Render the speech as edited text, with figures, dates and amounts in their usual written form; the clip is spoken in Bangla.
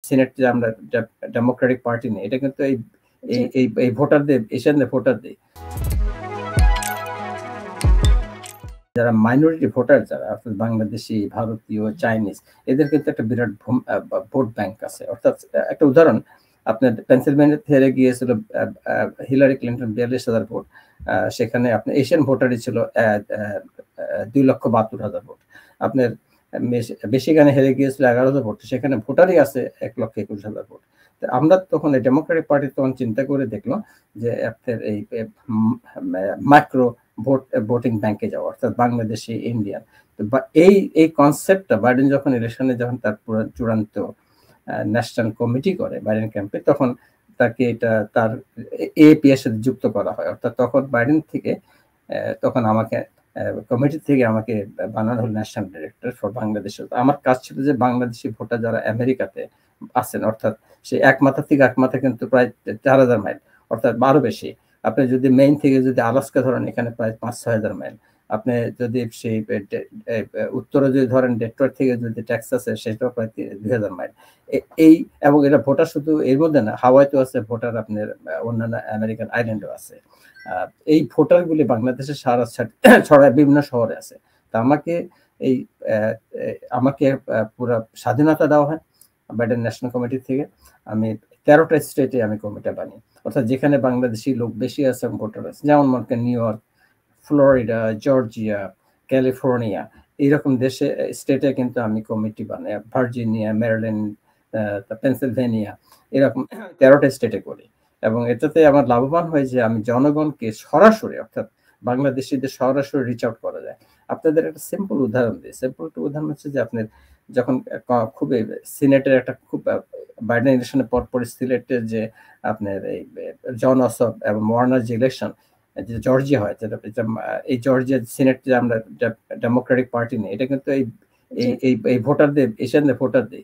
সিনেট যে আমরা ডেমোক্রেটিক পার্টি নেই, এটা কিন্তু এই জি। এই এই ভোটারদের, এশিয়ানদের ভোটারদের, যারা মাইনরিটি ভোটার, যারা অর্থাৎ বাংলাদেশি, ভারতীয়, চাইনিজ, এদের কিন্তু একটা বিরাট ভোট ব্যাংক আছে। অর্থাৎ একটা উদাহরণ, আপনার পেনসিলভেনিয়াতে হেরে গিয়েছিল হিলারি ক্লিন্টন ৪২,০০০ ভোট। সেখানে আপনার এশিয়ান ভোটারই ছিল ২,৭২,০০০ ভোট। আপনার মিশিগানে হেরে গিয়েছিল ১১,০০০ ভোট, সেখানে ভোটারই আছে ১,২১,০০০ ভোট। আমরা তখন এই ডেমোক্রেটিক পার্টি তখন চিন্তা করে দেখলো যে আপনার এই মাইক্রো ভোটিং ব্যাংকে যাওয়া, অর্থাৎ বাংলাদেশি, ইন্ডিয়ান। এই কনসেপ্টটা বাইডেন যখন ইলেকশনে যখন তার চূড়ান্ত ন্যাশনাল কমিটি করে বাইডেন ক্যাম্পে, তখন তাকে এটা তার এএপি এর সাথে যুক্ত করা হয়। অর্থাৎ তখন বাইডেন থেকে তখন আমাকে কমিটি থেকে আমাকে বানানো হলো ন্যাশনাল ডিরেক্টর ফর বাংলাদেশ। আমার কাজ ছিল যে বাংলাদেশি ভোটার যারা আমেরিকাতে আছেন, অর্থাৎ সে এক মাথা থেকে এক মাথা কিন্তু প্রায় ৪,০০০ মাইল, অর্থাৎ আরো বেশি। আপনি যদি মেইন থেকে যদি আলাস্কা ধরেন, এখানে প্রায় ৫-৬,০০০ মাইল। আপনি যদি সেই উত্তরে যদি ধরেন ডেট্রয়েট থেকে যদি টেক্সাসে, সেটাও প্রায় ২,০০০ মাইল। এই এবং এটা ভোটার শুধু এর মধ্যে না, হাওয়াইতেও আছে ভোটার, আপনার অন্যান্য আমেরিকান আইল্যান্ডেও আছে। এই ভোটারগুলি বাংলাদেশের সারা ছড়ায় বিভিন্ন শহরে আছে। তা আমাকে পুরো স্বাধীনতা দেওয়া হয় বাইডেন ন্যাশনাল কমিটি থেকে। আমি ১৩টা স্টেটে আমি কমিটি বানি, অর্থাৎ যেখানে বাংলাদেশি লোক বেশি আছে এবং ভোটার আছে, যেমন মনে করেন new York, Florida, Georgia, California, এইরকম দেশে স্টেটে কিন্তু আমি কমিটি বানাই। ভার্জিনিয়া, মেরিল্যান্ড, পেনসিলভেনিয়া, এরকম ১৩টা স্টেটে করি। এবং এটাতে আমার লাভবান হয় যে আমি জনগণকে সরাসরি, অর্থাৎ বাংলাদেশিদের সরাসরি রিচ আউট করা যায়। আপনাদের একটা সিম্পল উদাহরণ দিই। সিম্পল একটা উদাহরণ হচ্ছে যে আপনার যখন খুবই সিনেটের একটা খুব বাইডেন ইলেকশনের পরপর সিলেটের যে আপনার এই জন অসফ এবং ওয়ার্নার যে ইলেকশন, যে জর্জিয়া হয়, যেটা এই জর্জিয়া সিনেট যে আমরা ডেমোক্রেটিক পার্টি নেই, এটা কিন্তু এই ভোটারদের, এশিয়ানদের ভোটারদের